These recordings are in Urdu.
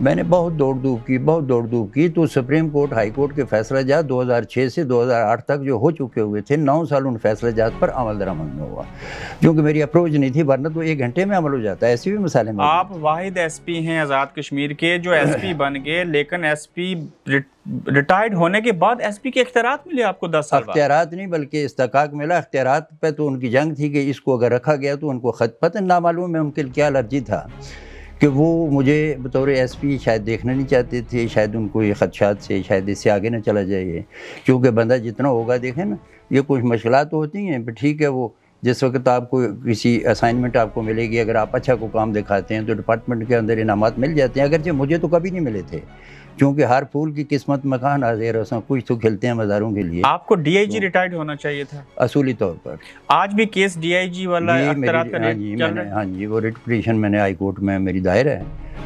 میں نے بہت دوڑ دھوپ کی تو سپریم کورٹ ہائی کورٹ کے فیصلہ جات 2006 سے 2008 تک جو ہو چکے ہوئے تھے 9 سال ان فیصلہ جات پر عمل درآمد میں ہوا، کیونکہ میری اپروچ نہیں تھی، ورنہ تو 1 گھنٹے میں عمل ہو جاتا ہے. ایسی بھی مثالیں موجود ہیں. آپ واحد ایس پی ہیں آزاد کشمیر کے جو ایس پی بن گئے، لیکن ایس پی ریٹائرڈ ہونے کے بعد ایس پی کے اختیارات ملے آپ کو 10 سال بعد؟ اختیارات نہیں بلکہ استحقاق ملا. اختیارات پہ تو ان کی جنگ تھی کہ اس کو اگر رکھا گیا تو ان کو خط پتہ نامعلوم ہے ان کے کیا الرجی تھا کہ وہ مجھے بطور ایس پی شاید دیکھنا نہیں چاہتے تھے، شاید ان کو یہ خدشات سے شاید اس سے آگے نہ چلا جائے، کیونکہ بندہ جتنا ہوگا دیکھیں نا یہ کچھ مشکلات ہوتی ہیں. ٹھیک ہے، وہ جس وقت آپ کو کسی اسائنمنٹ آپ کو ملے گی، اگر آپ اچھا کو کام دکھاتے ہیں تو ڈپارٹمنٹ کے اندر انعامات مل جاتے ہیں، اگرچہ مجھے تو کبھی نہیں ملے تھے، کیونکہ ہر پھول کی قسمت مکان حاضر ہے، کچھ تو کھلتے ہیں مزاروں کے لیے. آپ کو ڈی آئی جی ریٹائرڈ ہونا چاہیے تھا اصولی طور پر. آج بھی کیس ڈی آئی جی والا اختیارات کا چل رہا ہے؟ ہاں جی، وہ ریٹ پٹیشن میں نے ہائی کورٹ میں میری دائر ہے،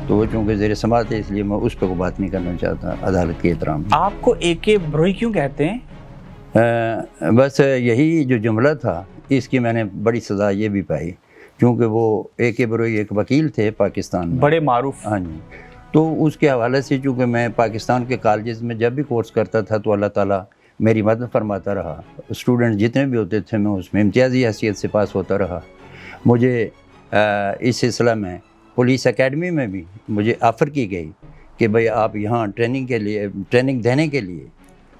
تو وہ چونکہ زیر سماعت ہے اس لیے میں اس پہ کوئی بات نہیں کرنا چاہتا عدالت کے احترام. آپ کو اے کے بروئی کیوں کہتے ہیں؟ بس یہی جو جملہ تھا اس کی میں نے بڑی سزا یہ بھی پائی، کیونکہ وہ اے کے بروئی ایک وکیل تھے پاکستان میں، بڑے معروف. ہاں جی. تو اس کے حوالے سے چونکہ میں پاکستان کے کالجز میں جب بھی کورس کرتا تھا تو اللہ تعالیٰ میری مدد فرماتا رہا. اسٹوڈنٹ جتنے بھی ہوتے تھے میں اس میں امتیازی حیثیت سے پاس ہوتا رہا. مجھے اس سلسلہ میں پولیس اکیڈمی میں بھی مجھے آفر کی گئی کہ بھئی آپ یہاں ٹریننگ دینے کے لیے،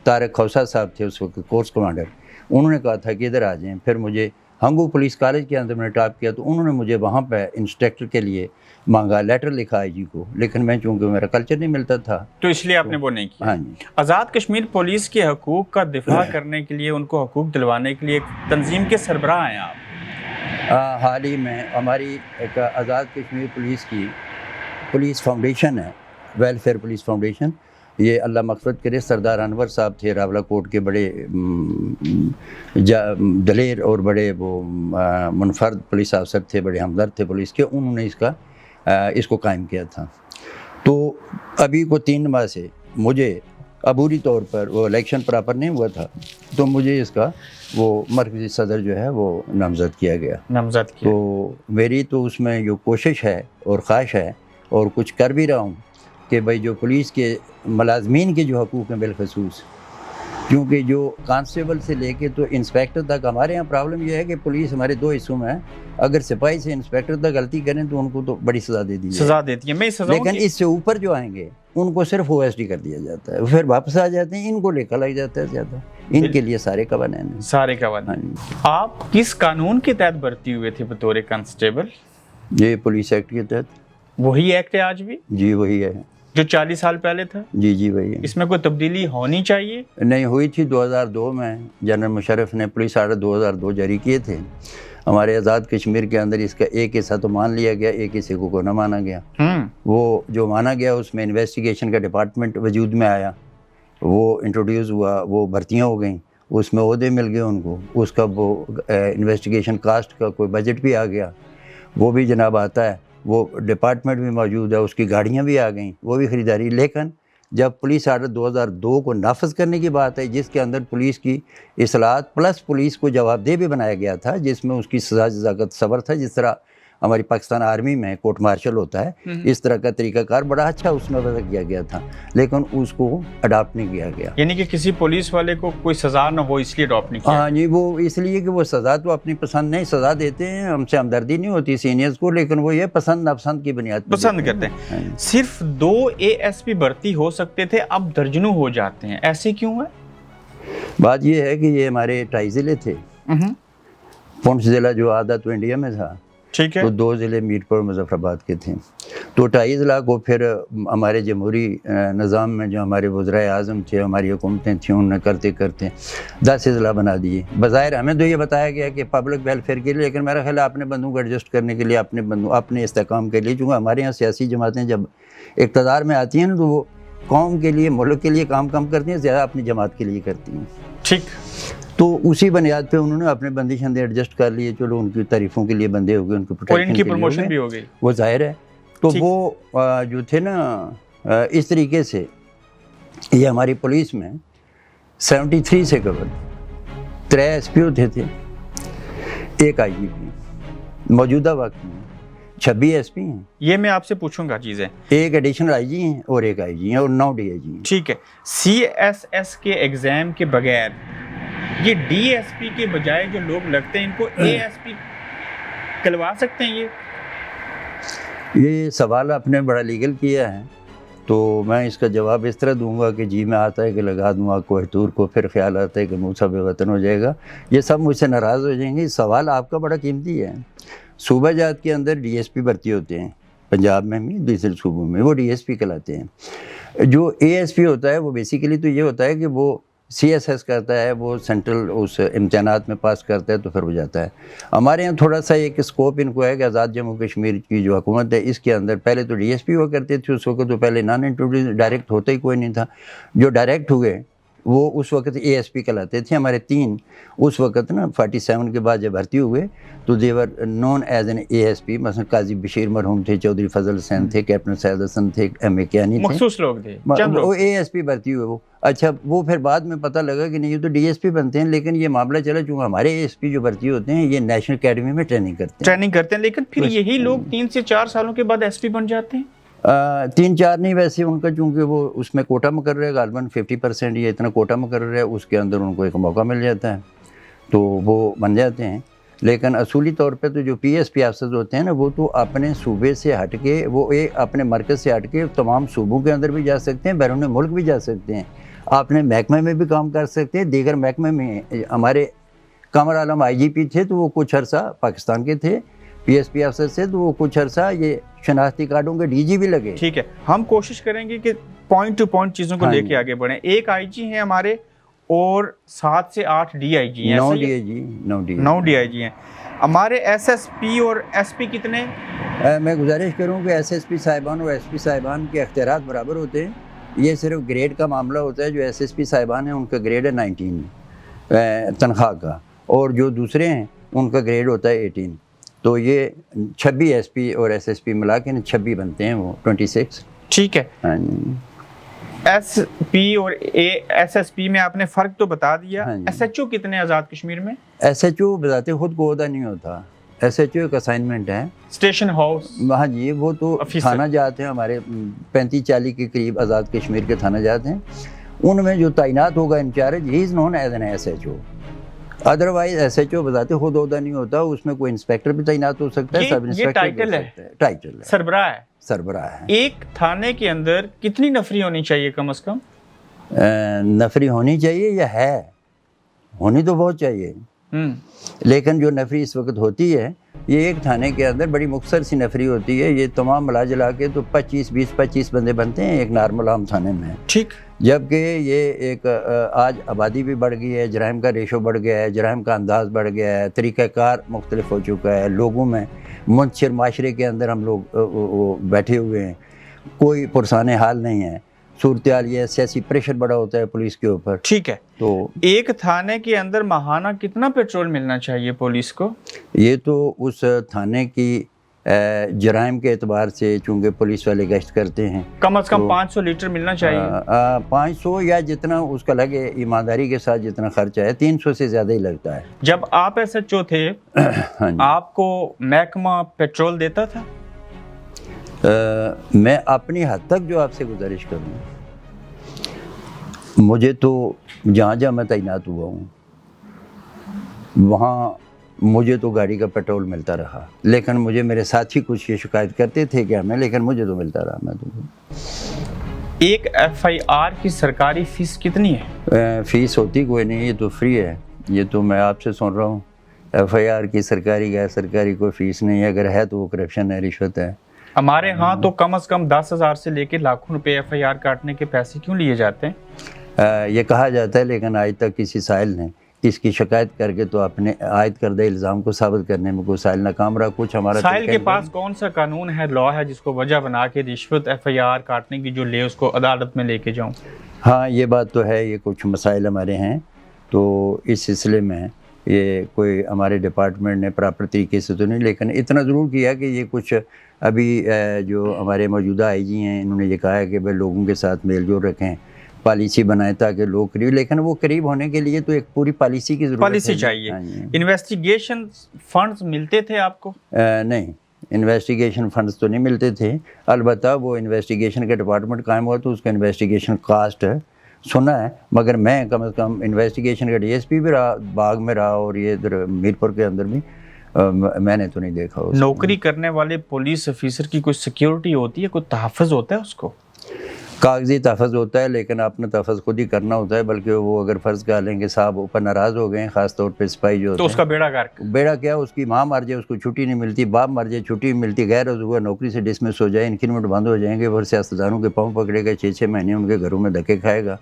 طارق خوسا صاحب تھے اس وقت کورس کمانڈر، انہوں نے کہا تھا کہ ادھر آ جائیں. پھر مجھے ہنگو پولیس کالج کے اندر میں نے ٹاپ کیا تو انہوں نے مجھے وہاں پہ انسٹرکٹر کے لیے مانگا، لیٹر لکھا آئی جی کو، لیکن میں چونکہ میرا کلچر نہیں ملتا تھا تو اس لیے آپ نے وہ نہیں کیا. ہاں جی. آزاد کشمیر پولیس کے حقوق کا دفاع کرنے کے لیے، ان کو حقوق دلوانے کے لیے ایک تنظیم کے سربراہ ہیں آپ. حال ہی میں ہماری ایک آزاد کشمیر پولیس کی پولیس فاؤنڈیشن ہے، ویلفیئر پولیس فاؤنڈیشن. یہ اللہ مغفرت کرے سردار انور صاحب تھے راولہ کوٹ کے، بڑے دلیر اور بڑے وہ منفرد پولیس افسر تھے، بڑے ہمدرد تھے پولیس کے. انہوں نے اس کو قائم کیا تھا. تو ابھی کو 3 ماہ سے مجھے عبوری طور پر، وہ الیکشن پراپر نہیں ہوا تھا تو مجھے اس کا وہ مرکزی صدر جو ہے وہ نامزد کیا گیا. تو میری تو اس میں جو کوشش ہے اور خواہش ہے اور کچھ کر بھی رہا ہوں کہ بھائی جو پولیس کے ملازمین کے جو حقوق ہیں بالخصوص، کیونکہ جو کانسٹیبل سے لے کے تو انسپیکٹر تک، ہمارے یہاں پرابلم یہ ہے کہ پولیس ہمارے 2 حصوں میں ہے، اگر سپاہی سے انسپیکٹر تک غلطی کریں تو ان کو تو بڑی سزا دے دی سزا دیتی ہے. لیکن اس سے اوپر جو آئیں گے ان کو صرف OSD کر دیا جاتا ہے، پھر واپس آ جاتے ہیں، ان کو لے کر لگ جاتا ہے زیادہ. ان کے لیے سارے قوانین ہیں. سارے قوانین. آپ کس قانون کے تحت بھرتی ہوئے تھے بطور کانسٹیبل؟ یہ پولیس ایکٹ کے تحت. وہی ایکٹ ہے آج بھی؟ جی وہی ہے جو 40 سال پہلے تھا. جی وہی ہے. اس میں کوئی تبدیلی ہونی چاہیے؟ نہیں ہوئی تھی. 2002 میں جنرل مشرف نے پولیس آرڈر 2002 جاری کیے تھے. ہمارے آزاد کشمیر کے اندر اس کا ایک حصہ تو مان لیا گیا، ایک حصے کو نہ مانا گیا. وہ جو مانا گیا اس میں انویسٹیگیشن کا ڈپارٹمنٹ وجود میں آیا، وہ انٹروڈیوس ہوا، وہ بھرتیاں ہو گئیں، اس میں عہدے مل گئے ان کو. اس کا وہ انویسٹیگیشن کاسٹ کا کوئی بجٹ بھی آ گیا، وہ بھی جناب آتا ہے. وہ ڈپارٹمنٹ بھی موجود ہے، اس کی گاڑیاں بھی آ گئیں، وہ بھی خریداری. لیکن جب پولیس آرڈر 2002 کو نافذ کرنے کی بات ہے، جس کے اندر پولیس کی اصلاحات پلس پولیس کو جواب دہ بھی بنایا گیا تھا، جس میں اس کی سزا جزا کا تصور تھا، جس طرح ہماری پاکستان آرمی میں کورٹ مارشل ہوتا ہے، اس طرح کا طریقہ کار بڑا اچھا اس میں وضع کیا گیا تھا، لیکن اس کو اڈاپٹ نہیں کیا گیا. یعنی کہ کسی پولیس والے کو کوئی سزا نہ ہو اس لیے اڈاپٹ نہیں کیا؟ ہاں جی، وہ اس لیے کہ وہ سزا تو اپنی پسند نہیں سزا دیتے ہیں، ہم سے ہمدردی نہیں ہوتی سینئرز کو، لیکن وہ یہ پسند ناپسند کی بنیاد پر پسند کرتے ہیں. صرف 2 ASP بھرتی ہو سکتے تھے، اب درجنوں ہو جاتے ہیں، ایسے کیوں ہے؟ بات یہ ہے کہ یہ ہمارے 2.5 ضلع تھے. پونچھ ضلع جو آدھا تو انڈیا میں تھا، ٹھیک ہے، تو 2 ضلع میر پور مظفر آباد کے تھے. تو 2.5 ضلع کو پھر ہمارے جمہوری نظام میں جو ہمارے وزرائے اعظم تھے، ہماری حکومتیں تھیں، انہوں نے کرتے کرتے 10 ضلع بنا دیے. بظاہر ہمیں تو یہ بتایا گیا کہ پبلک ویلفیئر کے لیے، لیکن میرا خیال ہے اپنے بندوں کو ایڈجسٹ کرنے کے لیے، اپنے استحکام کے لیے. چونکہ ہمارے یہاں سیاسی جماعتیں جب اقتدار میں آتی ہیں نا تو وہ قوم کے لیے، ملک کے لیے کام کرتی ہیں، زیادہ اپنی جماعت کے لیے کرتی ہیں. ٹھیک. تو اسی بنیاد پہ انہوں نے اپنے بندے شندے ایڈجسٹ کر لیے. چلو ان کی تعریفوں کے لیے بندے ہو گئے، ان کو پروٹیکشن کے لیے پروموشن بھی ہو گئی، وہ ظاہر ہے. تو وہ جو تھے نا اس طریقے سے یہ ہماری پولیس میں 73 سے قبل 3 SP ہوتے تھے، 1 IGP. موجودہ وقت میں 26 SP ہیں, یہ میں آپ سے پوچھوں گا چیزیں. ایک ایڈیشنل آئی جی ہیں اور ایک آئی جی ہیں اور 9 DIG ہیں. ٹھیک ہے. CSS کے ایگزام کے بغیر یہ DSP کے بجائے جو لوگ لگتے ہیں ان کو ASP کلوا سکتے ہیں؟ یہ سوال آپ نے بڑا لیگل کیا ہے، تو میں اس کا جواب اس طرح دوں گا کہ جی میں آتا ہے کہ لگا دوں گا کوہ طور کو، پھر خیال آتا ہے کہ موسیٰ بے وطن ہو جائے گا. یہ سب مجھ سے ناراض ہو جائیں گے. سوال آپ کا بڑا قیمتی ہے. صوبہ جات کے اندر DSP بھرتی ہوتے ہیں، پنجاب میں بھی دوسرے صوبوں میں وہ DSP کہلاتے ہیں. جو ASP ہوتا ہے وہ بیسیکلی تو یہ ہوتا ہے کہ وہ CSS کرتا ہے، وہ سینٹرل اس امتحانات میں پاس کرتا ہے تو پھر ہو جاتا ہے. ہمارے یہاں تھوڑا سا ایک اسکوپ ان کو ہے کہ آزاد جموں کشمیر کی جو حکومت ہے اس کے اندر پہلے تو DSP ہوا کرتے تھے، اس وقت تو پہلے نان انٹروڈیوس ڈائریکٹ ہوتا ہی کوئی نہیں تھا. جو ڈائریکٹ ہوئے وہ اس وقت ASP کہلاتے تھے. ہمارے 3 اس وقت نا 47 کے بعد جب بھرتی ہوئے تو دیور نون ایز این ASP. مثلا قاضی بشیر مرحوم تھے، چودھری فضل حسین تھے، کیپٹن سید حسن تھے، MA کیانی تھے، مخصوص لوگ تھے، چند لوگ. وہ ASP بھرتی ہوئے. وہ اچھا وہ پھر بعد میں پتہ لگا کہ نہیں یہ تو DSP بنتے ہیں، لیکن یہ معاملہ چلا چونکہ ہمارے ASP جو بھرتی ہوتے ہیں یہ نیشنل اکیڈمی میں ٹریننگ کرتے ہیں. لیکن پھر یہی لوگ 3 سے 4 سالوں کے بعد SP بن جاتے ہیں. 3-4 نہیں، ویسے ان کا چونکہ وہ اس میں کوٹا مقرر ہے غالباً 50% یا اتنا کوٹا مقرر ہے، اس کے اندر ان کو ایک موقع مل جاتا ہے تو وہ بن جاتے ہیں. لیکن اصولی طور پہ تو جو PSP آفسرز ہوتے ہیں نا وہ تو اپنے صوبے سے ہٹ کے، وہ ایک اپنے مرکز سے ہٹ کے تمام صوبوں کے اندر بھی جا سکتے ہیں، بیرون ملک بھی جا سکتے ہیں، اپنے محکمے میں بھی کام کر سکتے ہیں. دیگر محکمے میں ہمارے قمر عالم IGP تھے تو وہ کچھ عرصہ پاکستان کے تھے، PSP افسر سے تو وہ کچھ عرصہ یہ شناختی کارڈوں کے DG بھی لگے. ٹھیک ہے، ہم کوشش کریں گے کہ پوائنٹ ٹو پوائنٹ چیزوں کو لے کے آگے بڑھیں. ایک IG ہیں ہمارے اور 7 سے 8 DIG ہیں. 9 DIG ہیں. ہمارے SSP اور SP کتنے؟ میں گزارش کروں کہ SSP صاحبان اور SP صاحبان کے اختیارات برابر ہوتے ہیں. یہ صرف گریڈ کا معاملہ ہوتا ہے. جو SSP صاحبان ہیں ان کا گریڈ ہے 19 تنخواہ کا، اور جو دوسرے ہیں ان کا گریڈ ہوتا ہے 18. تو یہ 26 SP اور SSP ملا کے 26 بنتے ہیں، وہ 26. ٹھیک ہے. SP اور SSP میں آپ نے فرق تو بتا دیا. SHO کتنے آزاد کشمیر میں؟ SHO بذات خود کو عہدہ نہیں ہوتا. SHO ایک اسائنمنٹ ہے، اسٹیشن ہاؤس. ہاں جی، وہ تو تھانہ جات ہیں ہمارے 35-40 کے قریب آزاد کشمیر کے تھانہ جات ہیں. ان میں جو تعینات ہوگا in-charge, he is known as an SHO. Otherwise SHO بذات خود عہدہ نہیں ہوتا، اس میں کوئی انسپیکٹر بھی تعینات ہو سکتا ہے، سب انسپیکٹر بھی ہو سکتا ہے. ٹائٹل ہے، سربراہ ہے. ہے. ایک تھانے کے اندر کتنی نفری ہونی چاہیے کم از کم؟ نفری ہونی چاہیے یا ہے؟ ہونی تو بہت چاہیے، لیکن جو نفری اس وقت ہوتی ہے یہ ایک تھانے کے اندر بڑی مختصر سی نفری ہوتی ہے. یہ تمام ملا جلا کے تو 25 بندے بنتے ہیں ایک نارمل عام تھانے میں. ٹھیک. جبکہ یہ ایک آج آبادی بھی بڑھ گئی ہے، جرائم کا ریشو بڑھ گیا ہے، جرائم کا انداز بڑھ گیا ہے، طریقہ کار مختلف ہو چکا ہے. لوگوں میں منتشر معاشرے کے اندر ہم لوگ بیٹھے ہوئے ہیں، کوئی پرسان حال نہیں ہے. صورتحال یہ سیاسی پریشر بڑا ہوتا ہے پولیس کے اوپر. ٹھیک ہے. تو ایک تھانے کے اندر ماہانہ کتنا پیٹرول ملنا چاہیے پولیس کو؟ یہ تو اس تھانے کی جرائم کے اعتبار سے، چونکہ پولیس والے گشت کرتے ہیں، کم از کم 500 لیٹر ملنا چاہیے. 500 یا جتنا اس کا لگے، ایمانداری کے ساتھ جتنا خرچہ ہے 300 سے زیادہ ہی لگتا ہے. جب آپ SHO تھے آپ کو محکمہ پیٹرول دیتا تھا؟ میں اپنی حد تک جو آپ سے گزارش کروں، مجھے تو جہاں جہاں میں تعینات ہوا ہوں وہاں مجھے تو گاڑی کا پیٹرول ملتا رہا، لیکن مجھے میرے ساتھی کچھ یہ شکایت کرتے تھے کہ ہمیں، لیکن مجھے تو ملتا رہا. میں تو ایک FIR کی سرکاری فیس کتنی ہے؟ فیس ہوتی کوئی نہیں، یہ تو فری ہے. یہ تو میں آپ سے سن رہا ہوں. FIR کی سرکاری غیر سرکاری کوئی فیس نہیں ہے، اگر ہے تو وہ کرپشن ہے، رشوت ہے. ہمارے ہاں تو کم از کم 10,000 سے لے کے لاکھوں روپے FIR کاٹنے کے پیسے کیوں لیے جاتے ہیں؟ یہ کہا جاتا ہے، لیکن آج تک کسی سائل نے اس کی شکایت کر کے تو اپنے عائد کردہ الزام کو ثابت کرنے میں کوئی سائل ناکام رہا. کچھ ہمارا سائل کے پاس کون سا قانون ہے، لا ہے جس کو وجہ بنا کے رشوت FIR کاٹنے کی جو لے اس کو عدالت میں لے کے جاؤں؟ ہاں یہ بات تو ہے. یہ کچھ مسائل ہمارے ہیں، تو اس سلسلے میں یہ کوئی ہمارے ڈپارٹمنٹ نے پراپر طریقے سے تو نہیں، لیکن اتنا ضرور کیا کہ یہ کچھ ابھی جو ہمارے موجودہ IG ہیں انہوں نے یہ کہا ہے کہ بھائی لوگوں کے ساتھ میل جول رکھیں، پالیسی بنائیں تاکہ لوگ قریب، لیکن وہ قریب ہونے کے لیے تو ایک پوری پالیسی کی ضرورت ہے. پالیسی چاہیے. انویسٹیگیشن فنڈز ملتے تھے آپ کو؟ نہیں، انویسٹیگیشن فنڈز تو نہیں ملتے تھے، البتہ وہ انویسٹیگیشن کا ڈپارٹمنٹ قائم ہوا تو اس کا انویسٹیگیشن کاسٹ سنا ہے، مگر میں کم از کم انویسٹیگیشن کا ڈی ایس پی بھی رہا، باغ میں رہا، اور یہ ادھر میرپور کے اندر بھی میں نے تو نہیں دیکھا۔ نوکری کرنے والے پولیس افیسر کی کوئی سیکیورٹی ہوتی ہے، کوئی تحفظ ہوتا ہے اس کو؟ کاغذی تحفظ ہوتا ہے، لیکن اپنا تحفظ خود ہی کرنا ہوتا ہے، بلکہ وہ اگر فرض کر لیں کہ صاحب اوپر ناراض ہو گئے ہیں، خاص طور پہ سپاہی جو تو اس کا بیڑا غرق۔ بیڑا کیا، اس کی ماں مر جائے اس کو چھٹی نہیں ملتی، باپ مر جائے چھٹی نہیں ملتی، غیر عضو نوکری سے ڈسمس ہو جائے، انکریمنٹ بند ہو جائیں گے، وہ سیاستدانوں کے پاؤں پکڑے گا، 6 مہینے ان کے گھروں میں دھکے کھائے گا،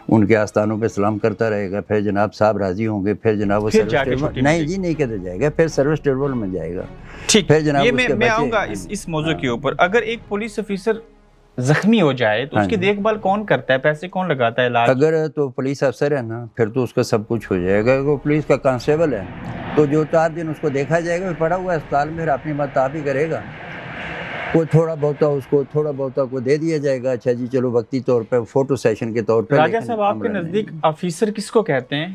ان کے آستانوں پہ سلام کرتا رہے گا، پھر جناب صاحب راضی ہوں گے، پھر جناب وہ نہیں جی نہیں کہتے جائے گا، پھر سروس ٹیبل میں جائے گا۔ ٹھیک، پھر جناب یہ میں آؤں گا اس موضوع کے اوپر۔ اگر ایک پولیس افیسر زخمی ہو جائے تو اس کی دیکھ بھال کون کرتا ہے، پیسے کون لگاتا ہے، علاج؟ اگر تو پولیس افسر ہے نا، پھر تو اس کا سب کچھ ہو جائے گا۔ وہ پولیس کا کانسٹیبل ہے تو جو 4 دن اس کو دیکھا جائے گا، پڑا ہوا ہے اسپتال میں، اپنی بات آپ ہی کرے گا، کوئی تھوڑا بہتا کو دے دیا جائے گا، اچھا جی چلو وقتی طور پہ فوٹو سیشن کے طور پہ۔ راجہ صاحب آپ کے نزدیک افیسر کس کو کہتے ہیں؟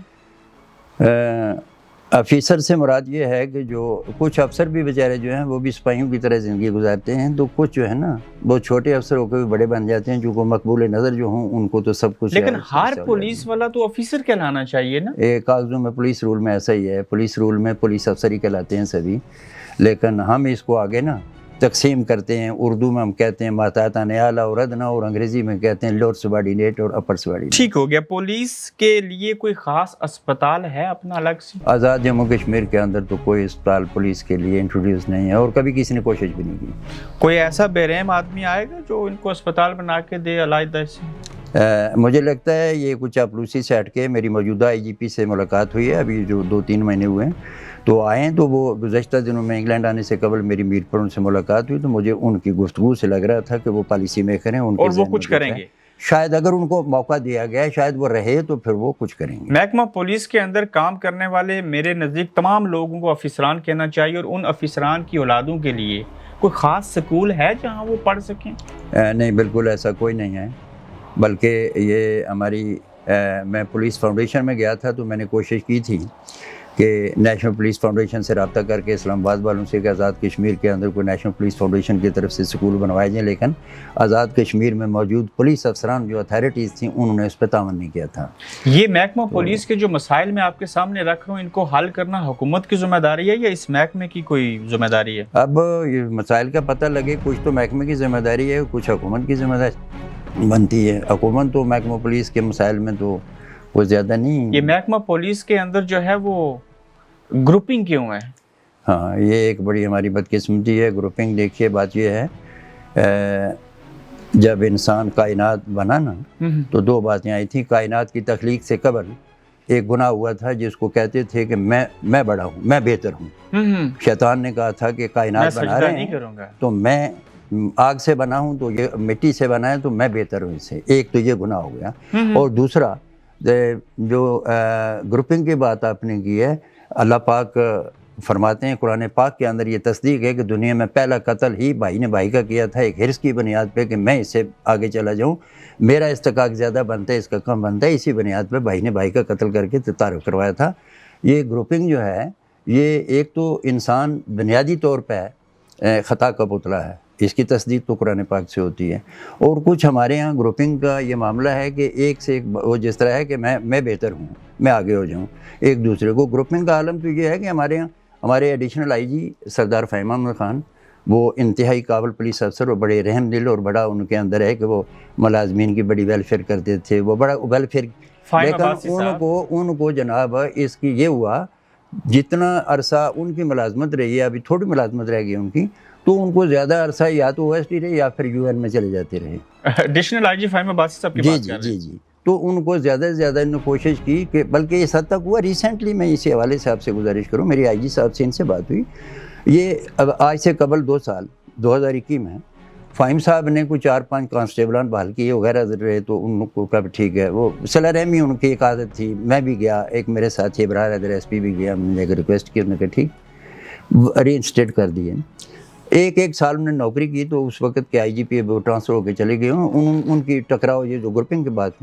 افیسر سے مراد یہ ہے کہ جو کچھ افسر بھی بیچارے جو ہیں وہ بھی سپاہیوں کی طرح زندگی گزارتے ہیں، تو کچھ جو ہے نا وہ چھوٹے افسر ہو کے بھی بڑے بن جاتے ہیں، جو کو مقبول نظر جو ہوں ان کو تو سب کچھ۔ لیکن ہر پولیس والا تو افیسر کہلانا چاہیے نا؟ کاغذوں میں پولیس رول میں ایسا ہی ہے، پولیس رول میں پولیس افسر ہی کہلاتے ہیں سبھی، لیکن ہم اس کو آگے نا تقسیم کرتے ہیں۔ اردو میں ہم کہتے ہیں ماتحتان اعلیٰ اور ادنیٰ، اور انگریزی میں کہتے ہیں لوور سبارڈینیٹ اور اپر سبارڈینیٹ۔ ٹھیک ہو گیا۔ پولیس کے لیے کوئی خاص اسپتال ہے اپنا الگ سے؟ آزاد جموں کشمیر کے اندر تو کوئی اسپتال پولیس کے لیے انٹروڈیوس نہیں ہے، اور کبھی کسی نے کوشش بھی نہیں کی۔ کوئی ایسا بے رحم آدمی آئے گا جو ان کو اسپتال بنا کے دے علیحدہ سے؟ مجھے لگتا ہے یہ کچھ چاپلوسی سے ہٹ کے میری موجودہ آئی جی پی سے ملاقات ہوئی ہے، ابھی جو 2-3 مہینے ہوئے ہیں تو آئے ہیں، تو وہ گزشتہ دنوں میں انگلینڈ آنے سے قبل میری میرپور ان سے ملاقات ہوئی، تو مجھے ان کی گفتگو سے لگ رہا تھا کہ وہ پالیسی میکر ہیں، ان کے اور وہ کچھ کریں گے۔ شاید اگر ان کو موقع دیا گیا ہے، شاید وہ رہے تو پھر وہ کچھ کریں گے۔ محکمہ پولیس کے اندر کام کرنے والے میرے نزدیک تمام لوگوں کو افسران کہنا چاہیے، اور ان افسران کی اولادوں کے لیے کوئی خاص سکول ہے جہاں وہ پڑھ سکیں؟ نہیں، بالکل ایسا کوئی نہیں ہے، بلکہ یہ ہماری میں پولیس فاؤنڈیشن میں گیا تھا تو میں نے کوشش کی تھی کہ نیشنل پولیس فاؤنڈیشن سے رابطہ کر کے اسلام آباد والوں سے کہ آزاد کشمیر کے اندر کوئی نیشنل پولیس فاؤنڈیشن کی طرف سے سکول بنوائے جائیں، لیکن آزاد کشمیر میں موجود پولیس افسران جو اتھارٹیز تھیں انہوں نے اس پہ تعاون نہیں کیا تھا۔ یہ محکمہ پولیس کے جو مسائل میں آپ کے سامنے رکھ رہا ہوں، ان کو حل کرنا حکومت کی ذمہ داری ہے یا اس محکمے کی کوئی ذمہ داری ہے؟ اب یہ مسائل کا پتہ لگے، کچھ تو محکمے کی ذمہ داری ہے، کچھ حکومت کی ذمہ داری بنتی ہے۔ حکومت تو محکمہ پولیس کے مسائل میں تو وہ زیادہ نہیں۔ یہ محکمہ پولیس کے اندر جو ہے وہ گروپنگ کیوں ہے؟ ہاں، یہ ایک بڑی ہماری بدقسمتی ہے، گروپنگ۔ دیکھیے بات یہ ہے، جب انسان کائنات بنا نا تو 2 باتیں آئی تھیں۔ کائنات کی تخلیق سے قبل ایک گناہ ہوا تھا جس کو کہتے تھے کہ میں بڑا ہوں، میں بہتر ہوں۔ شیطان نے کہا تھا کہ کائنات بنا رہے ہیں تو میں آگ سے بنا ہوں، تو یہ مٹی سے بنا ہے تو میں بہتر ہوں اس سے۔ ایک تو یہ گناہ ہو گیا، اور دوسرا جو گروپنگ کی بات آپ نے کی ہے، اللہ پاک فرماتے ہیں قرآن پاک کے اندر یہ تصدیق ہے کہ دنیا میں پہلا قتل ہی بھائی نے بھائی کا کیا تھا، ایک حرص کی بنیاد پہ کہ میں اس سے آگے چلا جاؤں، میرا استحقاق زیادہ بنتا ہے، اس کا کم بنتا ہے، اسی بنیاد پہ بھائی نے بھائی کا قتل کر کے تعارف کروایا تھا۔ یہ گروپنگ جو ہے، یہ ایک تو انسان بنیادی طور پہ خطا کا پتلا ہے، اس کی تصدیق تو قرآن پاک سے ہوتی ہے۔ اور کچھ ہمارے ہاں گروپنگ کا یہ معاملہ ہے کہ ایک سے ایک وہ جس طرح ہے کہ میں بہتر ہوں، میں آگے ہو جاؤں ایک دوسرے کو۔ گروپنگ کا عالم تو یہ ہے کہ ہمارے ایڈیشنل آئی جی سردار فہیم احمد خان، وہ انتہائی قابل پولیس افسر اور بڑے رحم دل، اور بڑا ان کے اندر ہے کہ وہ ملازمین کی بڑی ویلفیئر کرتے تھے، وہ بڑا ویلفیئر، لیکن ان کو جناب اس کی یہ ہوا جتنا عرصہ ان کی ملازمت رہی ہے، ابھی تھوڑی ملازمت رہ گئی ان کی، تو ان کو زیادہ عرصہ یا تو OSD رہے یا پھر UN میں چلے جاتے رہے۔ ایڈیشنل آئی جی فہیم عباسی صاحب کی بات کر رہے ہیں۔ جی، تو ان کو زیادہ سے زیادہ انہوں نے کوشش کی کہ بلکہ اس حد تک ہوا ریسنٹلی، میں اسی حوالے سے آپ سے گزارش کروں، میری آئی جی صاحب سے ان سے بات ہوئی، یہ اب آج سے قبل 2 سال 2021 میں فہیم صاحب نے کوئی 4-5 کانسٹیبلان بحال کیے وغیرہ رہے، تو ان کو کہا ٹھیک ہے، وہ صلہ رحمی ان کی ایک عادت تھی، میں بھی گیا، ایک میرے ساتھی ابرار حیدر SP بھی گیا، میں نے ایک ریکویسٹ کی، انہوں نے کہا ٹھیک، ری انسٹیٹ کر دیے۔ ایک سال انہوں نے نوکری کی، تو اس وقت کے آئی جی پی وہ ٹرانسفر ہو کے چلے گئے، ان کی ٹکراؤ، یہ جو گروپنگ کی بات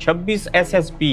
26 SSP,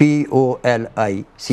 POLICE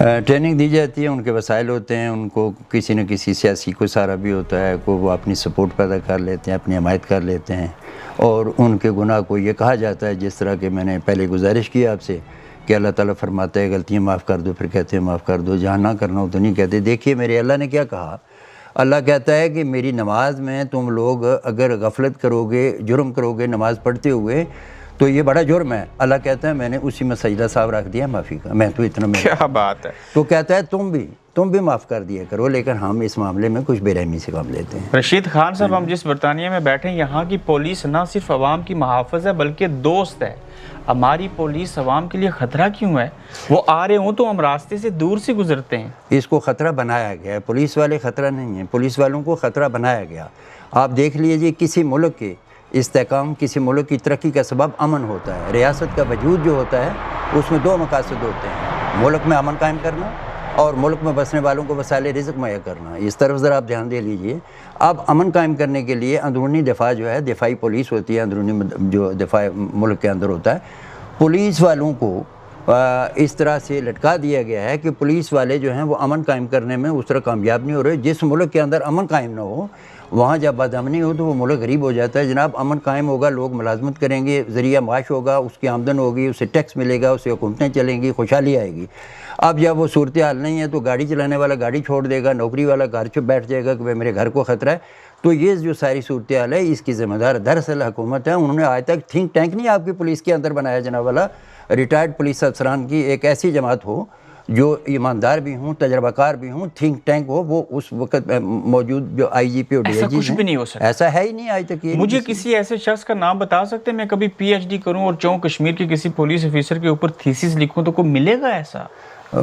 ٹریننگ دی جاتی ہے, ان کے وسائل ہوتے ہیں, ان کو کسی نہ کسی سیاسی کو سہارا بھی ہوتا ہے, کو وہ اپنی سپورٹ پیدا کر لیتے ہیں, اپنی حمایت کر لیتے ہیں, اور ان کے گناہ کو یہ کہا جاتا ہے, جس طرح کہ میں نے پہلے گزارش کی آپ سے کہ اللہ تعالیٰ فرماتا ہے غلطیاں معاف کر دو, پھر کہتے ہیں معاف کر دو, جہاں نہ کرنا ہو تو نہیں کہتے. دیکھیے میرے اللہ نے کیا کہا, اللہ کہتا ہے کہ میری نماز میں تم لوگ اگر غفلت کرو گے, جرم کرو گے نماز پڑھتے ہوئے تو یہ بڑا جرم ہے. اللہ کہتا ہے میں نے اسی میں سجدہ صاحب رکھ دیا معافی کا, میں تو اتنا میں کیا بات ہے. تو کہتا ہے تم بھی معاف کر دیا کرو, لیکن ہم اس معاملے میں کچھ بے رحمی سے کام لیتے ہیں. رشید خان صاحب, ہم جس برطانیہ میں بیٹھے ہیں یہاں کی پولیس نہ صرف عوام کی محافظ ہے بلکہ دوست ہے. ہماری پولیس عوام کے لیے خطرہ کیوں ہے؟ وہ آ رہے ہوں تو ہم راستے سے دور سے گزرتے ہیں. اس کو خطرہ بنایا گیا ہے, پولیس والے خطرہ نہیں ہیں, پولیس والوں کو خطرہ بنایا گیا. آپ دیکھ لیجئے کسی ملک کے استحکام, کسی ملک کی ترقی کا سبب امن ہوتا ہے. ریاست کا وجود جو ہوتا ہے اس میں دو مقاصد ہوتے ہیں, ملک میں امن قائم کرنا اور ملک میں بسنے والوں کو وسائل رزق مہیا کرنا. اس طرف ذرا آپ دھیان دے لیجئے. اب امن قائم کرنے کے لیے اندرونی دفاع جو ہے, دفاعی پولیس ہوتی ہے, اندرونی جو دفاع ملک کے اندر ہوتا ہے, پولیس والوں کو اس طرح سے لٹکا دیا گیا ہے کہ پولیس والے جو ہیں وہ امن قائم کرنے میں اس طرح کامیاب نہیں ہو رہے. جس ملک کے اندر امن قائم نہ ہو وہاں جب بدامنی ہو تو وہ ملک غریب ہو جاتا ہے. جناب امن قائم ہوگا, لوگ ملازمت کریں گے, ذریعہ معاش ہوگا, اس کی آمدن ہوگی, اسے ٹیکس ملے گا, اسے حکومتیں چلیں گی, خوشحالی آئے گی. اب جب وہ صورتحال نہیں ہے تو گاڑی چلانے والا گاڑی چھوڑ دے گا, نوکری والا گھر چھپ بیٹھ جائے گا کہ بھائی میرے گھر کو خطرہ ہے. تو یہ جو ساری صورتحال ہے اس کی ذمہ دار دراصل حکومت ہے. انہوں نے آج تک تھنک ٹینک نہیں آپ کی پولیس کے اندر بنایا جناب والا, ریٹائرڈ پولیس افسران کی ایک ایسی جماعت ہو جو ایماندار بھی ہوں, تجربہ کار بھی ہوں, تھنک ٹینک ہو. وہ اس وقت موجود جو آئی جی پی اور ڈی آئی جی کچھ بھی نہیں ہو سکتا, ایسا ہے ہی نہیں آج تک. مجھے کسی ایسے شخص کا نام بتا سکتے میں کبھی پی ایچ ڈی کروں اور چاہوں کشمیر کے کسی پولیس افیسر کے اوپر تھیسس لکھوں تو کوئی ملے گا ایسا؟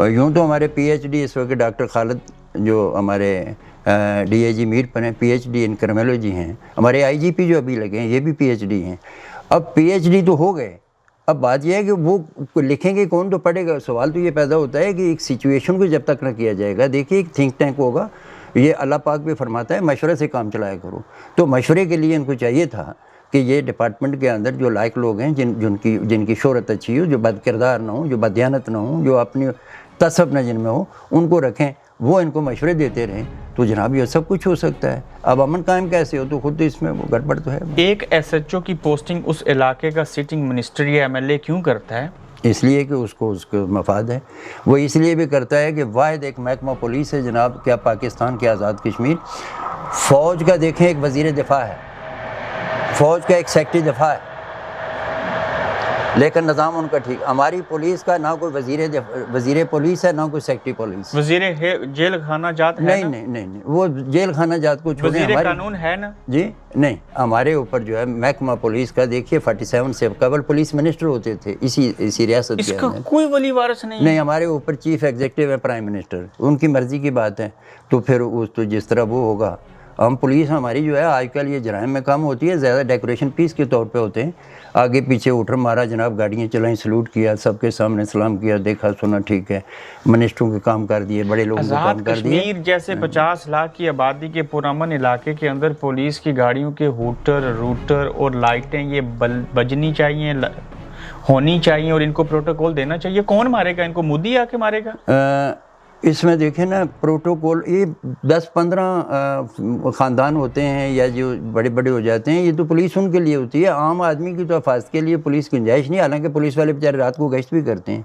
یوں تو ہمارے پی ایچ ڈی اس وقت ڈاکٹر خالد جو ہمارے ڈی آئی جی میر پر ہیں, پی ایچ ڈی ان کرمولوجی ہیں. ہمارے آئی جی پی جو ابھی لگے ہیں یہ بھی پی ایچ ڈی ہیں. اب پی ایچ ڈی تو ہو گئے, اب بات یہ ہے کہ وہ لکھیں گے کون تو پڑھے گا. سوال تو یہ پیدا ہوتا ہے کہ ایک سچویشن کو جب تک نہ کیا جائے گا, دیکھیے ایک تھنک ٹینک ہوگا, یہ اللہ پاک بھی فرماتا ہے مشورے سے کام چلایا کرو. تو مشورے کے لیے ان کو چاہیے تھا کہ یہ ڈپارٹمنٹ کے اندر جو لائق لوگ ہیں جن کی شہرت اچھی ہو, جو بد کردار نہ ہوں, جو بددیانت نہ ہوں, جو اپنی تصب نہ جن میں ہو, ان کو رکھیں, وہ ان کو مشورے دیتے رہیں تو جناب یہ سب کچھ ہو سکتا ہے. اب امن قائم کیسے ہو تو خود اس میں وہ گڑبڑ تو ہے. ایک ایس ایچ او کی پوسٹنگ اس علاقے کا سٹنگ منسٹر یا ایم ایل اے کیوں کرتا ہے؟ اس لیے کہ اس کو مفاد ہے. وہ اس لیے بھی کرتا ہے کہ واحد ایک محکمہ پولیس ہے جناب, کیا پاکستان کے آزاد کشمیر. فوج کا دیکھیں ایک وزیر دفاع ہے, فوج کا ایک سیکٹری دفاع ہے, لیکن نظام ان کا ٹھیک. ہماری پولیس کا نہ کوئی وزیر پولیس ہے, نہ کوئی سیکٹری پولیس. وزیر جیل خانہ جات ہے؟ نہیں, وہ جیل خانہ جات کو چھوڑیں. وزیر قانون ہے نا جی, نہیں, ہمارے اوپر جو ہے محکمہ پولیس کا دیکھیے 47 سے قبل پولیس منسٹر ہوتے تھے اسی ریاست کے. اس کا کوئی ولی وارث نہیں, ہمارے اوپر چیف ایگزیکٹو ہے پرائم منسٹر, ان کی مرضی کی بات ہے. تو پھر تو جس طرح وہ ہوگا. ہم پولیس ہماری جو ہے آج کل یہ جرائم میں کام ہوتی ہے, زیادہ ڈیکوریشن پیس کے طور پہ ہوتے ہیں. آگے پیچھے اوٹر مارا جناب, گاڑیاں چلائیں, سلوٹ کیا, سب کے سامنے سلام کیا, دیکھا سنا ٹھیک ہے, منسٹروں کے کام کر دیے, بڑے لوگوں کے کام کر دیے. کشمیر جیسے 50 لاکھ کی آبادی کے پرامن علاقے کے اندر پولیس کی گاڑیوں کے ہوٹر, روٹر اور لائٹیں یہ بجنی چاہیے, ہونی چاہیے, اور ان کو پروٹوکول دینا چاہیے. کون مارے گا ان کو؟ مودی آ کے مارے گا؟ اس میں دیکھیں نا پروٹوکول, یہ 10-15 خاندان ہوتے ہیں یا جو بڑے بڑے ہو جاتے ہیں, یہ تو پولیس ان کے لیے ہوتی ہے. عام آدمی کی تو حفاظت کے لیے پولیس کی گنجائش نہیں, حالانکہ پولیس والے بیچارے رات کو گشت بھی کرتے ہیں.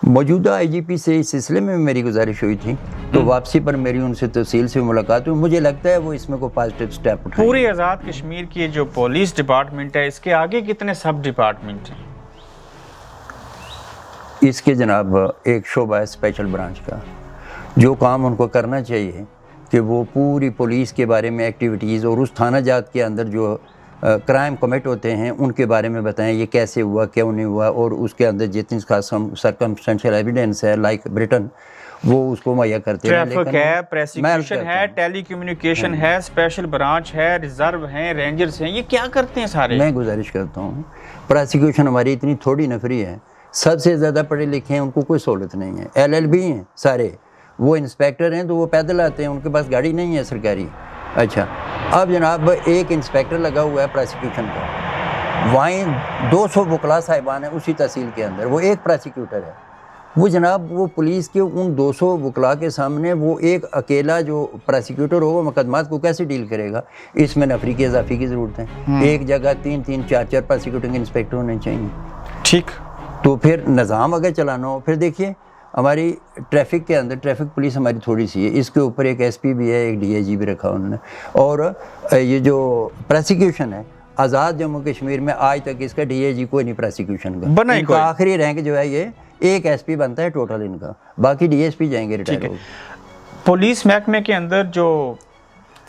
موجودہ آئی جی پی سے اس سلسلے میں میری گزارش ہوئی تھی, تو واپسی پر میری ان سے تفصیل سے ملاقات ہوئی. مجھے لگتا ہے وہ اس میں کوئی پازیٹیو اسٹیپ اٹھائیں. پورے آزاد کشمیر کی جو پولیس ڈپارٹمنٹ ہے, اس کے آگے کتنے سب ڈپارٹمنٹ ہیں؟ اس کے جناب ایک شعبہ ہے اسپیشل برانچ کا, جو کام ان کو کرنا چاہیے کہ وہ پوری پولیس کے بارے میں ایکٹیویٹیز اور اس تھانہ جات کے اندر جو کرائم کمٹ ہوتے ہیں ان کے بارے میں بتائیں, یہ کیسے ہوا, کیوں نہیں ہوا, اور اس کے اندر جتنی خاص سرکمسٹینشیل ایویڈنس ہے لائک بریٹن, وہ اس کو مہیا کرتے ہیں. ٹریفک ہے, پریسیکیوشن ہے, ٹیلی کمیونیکیشن ہے, اسپیشل برانچ ہے, ریزرو ہیں, رینجرز ہیں, یہ کیا کرتے ہیں سارے؟ میں گزارش کرتا ہوں, پروسیکیوشن ہماری اتنی تھوڑی نفری ہے, سب سے زیادہ پڑھے لکھے ہیں, ان کو کوئی سہولت نہیں ہے. LLB ہیں سارے, وہ انسپیکٹر ہیں تو وہ پیدل آتے ہیں, ان کے پاس گاڑی نہیں ہے سرکاری. اچھا, اب جناب ایک انسپیکٹر لگا ہوا ہے پروسیکیوشن کا, وہیں 200 وکلاء صاحبان ہیں اسی تحصیل کے اندر, وہ ایک پروسیکیوٹر ہے. وہ جناب وہ پولیس کے ان 200 وکلاء کے سامنے وہ ایک اکیلا جو پراسیکیوٹر ہوگا مقدمات کو کیسے ڈیل کرے گا؟ اس میں نفری کی اضافی کی ضرورت ہے. ایک جگہ 3 4 پراسیکیوٹنگ انسپیکٹر ہونے چاہیے. ٹھیک. تو پھر نظام اگر چلانا ہو، پھر دیکھیے ہماری ٹریفک کے اندر ٹریفک پولیس ہماری تھوڑی سی ہے، اس کے اوپر ایک ایس پی بھی ہے، ایک ڈی آئی جی بھی رکھا انہوں نے. اور یہ جو پراسیکیوشن ہے آزاد جموں کشمیر میں آج تک اس کا ڈی آئی جی کوئی نہیں پراسیکیوشن کا. ان کا آخری رینک جو ہے یہ ایک ایس پی بنتا ہے ٹوٹل ان کا، باقی ڈی ایس پی جائیں گے ریٹائر ہو. پولیس محکمے کے اندر جو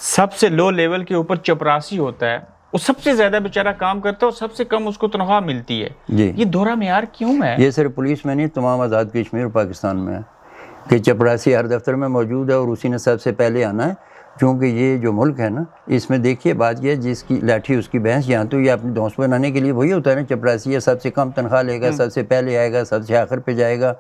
سب سے لو لیول کے اوپر چپراسی ہوتا ہے وہ سب سے زیادہ بیچارہ کام کرتا ہے اور سب سے کم اس کو تنخواہ ملتی ہے. جی یہ دورہ معیار کیوں ہے؟ یہ صرف پولیس میں نہیں، تمام آزاد کشمیر اور پاکستان میں ہے کہ چپراسی ہر دفتر میں موجود ہے اور اسی نے سب سے پہلے آنا ہے. چونکہ یہ جو ملک ہے نا اس میں دیکھیے بات یہ ہے جس کی لاٹھی اس کی بھینس. یہاں تو یہ اپنی دوست بنانے کے لیے وہی ہوتا ہے نا چپراسی ہے، سب سے کم تنخواہ لے گا، سب سے پہلے آئے گا، سب سے آخر پہ جائے گا،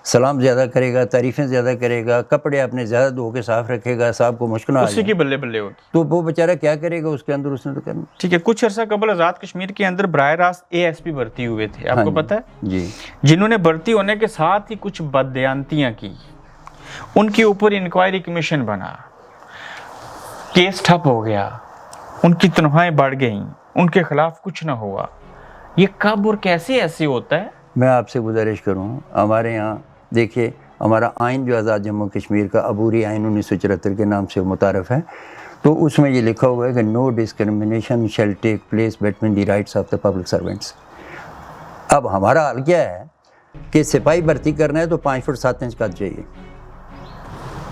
سلام زیادہ کرے گا، تعریفیں زیادہ کرے گا، کپڑے اپنے زیادہ دھو کے صاف رکھے گا، صاحب کو مشکل اسی کی بلے بلے ہوگی. تو وہ بیچارہ کیا کرے گا اس کے اندر، اس نے تو کرنا. ٹھیک ہے. کچھ عرصہ قبل آزاد کشمیر کے اندر براہ راست اے ایس پی بھرتی ہوئے تھے، آپ کو پتہ ہے؟ جی. جنہوں نے بھرتی ہونے کے ساتھ ہی کچھ بددیانتیاں کی، ان کے اوپر انکوائری کمیشن بنا، کیس ٹھپ ہو گیا، ان کی تنخواہیں بڑھ گئیں، ان کے خلاف کچھ نہ ہوا. یہ کب اور کیسے ایسے ہوتا ہے؟ میں آپ سے گزارش کروں، ہمارے یہاں دیکھیے ہمارا آئین جو آزاد جموں کشمیر کا عبوری آئین 1974 کے نام سے متعارف ہے، تو اس میں یہ لکھا ہوا ہے کہ no discrimination shall take place between the rights of the public servants. اب ہمارا حال کیا ہے کہ سپاہی بھرتی کرنا ہے تو 5 فٹ 7 انچ قد چاہیے.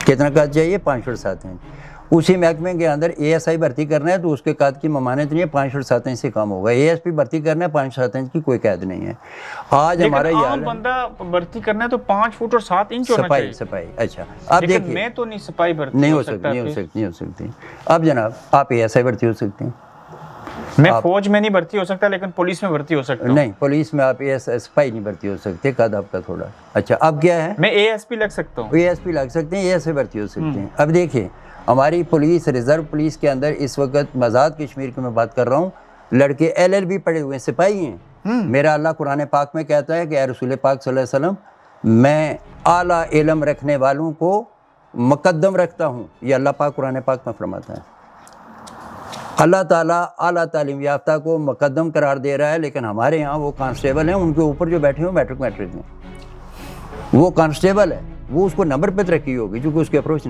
کتنا قد چاہیے؟ 5 فٹ 7 انچ. اسی محکمے کے اندر اے ایس آئی بھرتی کرنا ہے تو اس کے قد کی ممانعت نہیں ہے، 5 فٹ 7 انچ سے کم ہوگا. اے ایس پی بھرتی کرنا ہے 5 7 انچ کی کوئی قید نہیں ہے. آج ہمارا یہ عام بندہ بھرتی کرنا ہے تو 5 فٹ اور 7 انچ ہونا چاہیے. سپاہی اچھا اب دیکھیں میں تو نہیں سپاہی بھرتی نہیں ہو سکتی. اب جناب آپ اے ایس آئی بھرتی ہو سکتے ہیں، میں فوج میں نہیں بھرتی ہو سکتا لیکن پولیس میں بھرتی ہو سکتا ہوں. نہیں پولیس میں آپ اے ایس سپاہی نہیں بھرتی ہو سکتے، قد آپ کا تھوڑا. اچھا اب کیا ہے؟ میں اے ایس پی لگ سکتا ہوں. اے ایس پی لگ سکتے ہیں، اے ایس آئی بھرتی ہو سکتے ہیں. اب دیکھیں ہماری پولیس ریزرو پولیس کے اندر اس وقت آزاد کشمیر کی میں بات کر رہا ہوں، لڑکے ایل ایل بی پڑھے ہوئے ہیں، سپاہی ہیں. میرا اللہ قرآن پاک میں کہتا ہے کہ اے رسول پاک صلی اللہ علیہ وسلم میں اعلیٰ علم رکھنے والوں کو مقدم رکھتا ہوں. یہ اللہ پاک قرآن پاک میں فرماتا ہے. اللہ تعالیٰ اعلیٰ تعلیم یافتہ کو مقدم قرار دے رہا ہے، لیکن ہمارے یہاں وہ کانسٹیبل ہیں، ان کے اوپر جو بیٹھے ہوئے میٹرک میں وہ کانسٹیبل ہے، وہ اس کو نمبر پہ ترقی ہوگی کیونکہ اس کی اپروچ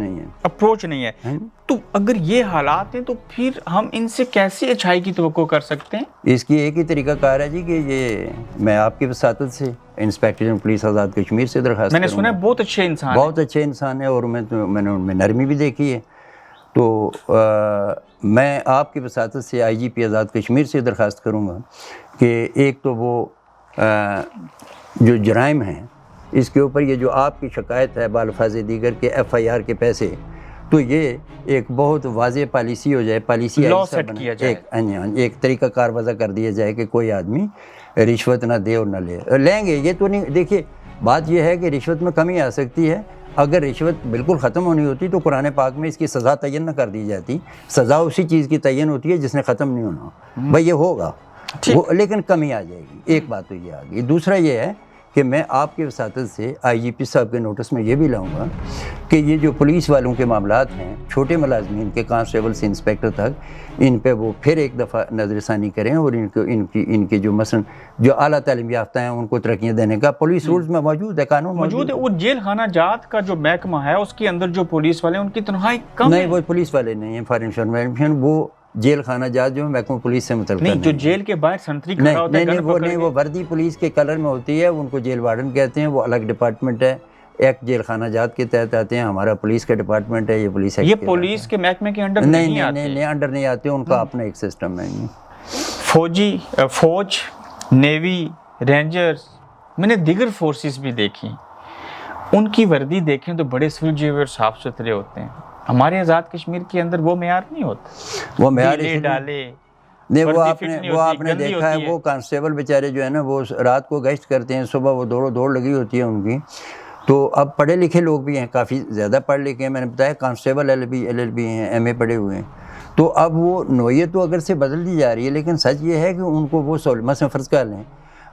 نہیں ہے. تو اگر یہ حالات ہیں تو پھر ہم ان سے کیسے اچھائی کی توقع کر سکتے ہیں؟ اس کی ایک ہی طریقہ کار ہے جی کہ یہ میں آپ کی وساطت سے inspector general police Azad Kashmir سے درخواست میں نے سنا ہے بہت اچھے انسان بہت اچھے انسان ہیں اور میں نے ان میں نرمی بھی دیکھی ہے. تو میں آپ کی وساطت سے آئی جی پی آزاد کشمیر سے درخواست کروں گا کہ ایک تو وہ جو جرائم ہیں اس کے اوپر یہ جو آپ کی شکایت ہے بالفاظ دیگر کے ایف آئی آر کے پیسے، تو یہ ایک بہت واضح پالیسی ہو جائے، پالیسی ایک طریقہ کار وضع کر دیا جائے کہ کوئی آدمی رشوت نہ دے اور نہ لے. لیں گے یہ تو نہیں. دیکھیے بات یہ ہے کہ رشوت میں کمی آ سکتی ہے. اگر رشوت بالکل ختم ہونی ہوتی تو قرآن پاک میں اس کی سزا تعین نہ کر دی جاتی. سزا اسی چیز کی تعین ہوتی ہے جس نے ختم نہیں ہونا. بھائی یہ ہوگا لیکن کمی آ جائے گی. ایک بات تو یہ آ گئی. دوسرا یہ ہے کہ میں آپ کے وساطت سے آئی جی پی صاحب کے نوٹس میں یہ بھی لاؤں گا کہ یہ جو پولیس والوں کے معاملات ہیں، چھوٹے ملازمین کے کانسٹیبل سے انسپیکٹر تک، ان پہ وہ پھر ایک دفعہ نظر ثانی کریں اور ان کے جو مثلا جو اعلیٰ تعلیم یافتہ ہیں ان کو ترقیاں دینے کا پولیس رولز میں موجود ہے، قانون موجود ہے. وہ جیل خانہ جات کا جو محکمہ ہے اس کے اندر جو پولیس والے ہیں ان کی تنخواہیں کم نہیں، وہ پولیس والے نہیں ہیں، فار انفارمیشن وہ جیل خانہ جات جو محکمہ پولیس سے متعلق نہیں، جو جیل کے باہر سنتری کھڑا ہوتا ہے نہیں، وہ وردی پولیس کے کلر میں ہوتی ہے، ان کو جیل وارڈن کہتے ہیں. وہ الگ ڈپارٹمنٹ ہے، ایک جیل خانہ جات کے تحت آتے ہیں. ہمارا پولیس کا ڈپارٹمنٹ ہے، یہ پولیس یہ پولیس کے محکمے کے انڈر نہیں آتے. نہیں انڈر نہیں آتے، ان کا اپنا ایک سسٹم ہے. فوج، نیوی، رینجرز، میں نے دیگر فورسز بھی دیکھی، ان کی وردی دیکھیں تو بڑے سلجھے ہوئے اور صاف ستھرے ہوتے ہیں. ہمارے آزاد کشمیر کے اندر وہ معیار نہیں ہوتا. وہ معیار ڈالے نہیں، وہ آپ نے دیکھا ہے وہ کانسٹیبل بیچارے جو ہے نا وہ رات کو گشت کرتے ہیں، صبح وہ دوڑ لگی ہوتی ہے ان کی. تو اب پڑھے لکھے لوگ بھی ہیں، کافی زیادہ پڑھ لکھے ہیں. میں نے بتایا کانسٹیبل ایل ایل بی ہیں، ایم اے پڑھے ہوئے ہیں. تو اب وہ نوعیت تو اگر سے بدل دی جا رہی ہے، لیکن سچ یہ ہے کہ ان کو وہ مثلا فرض کر لیں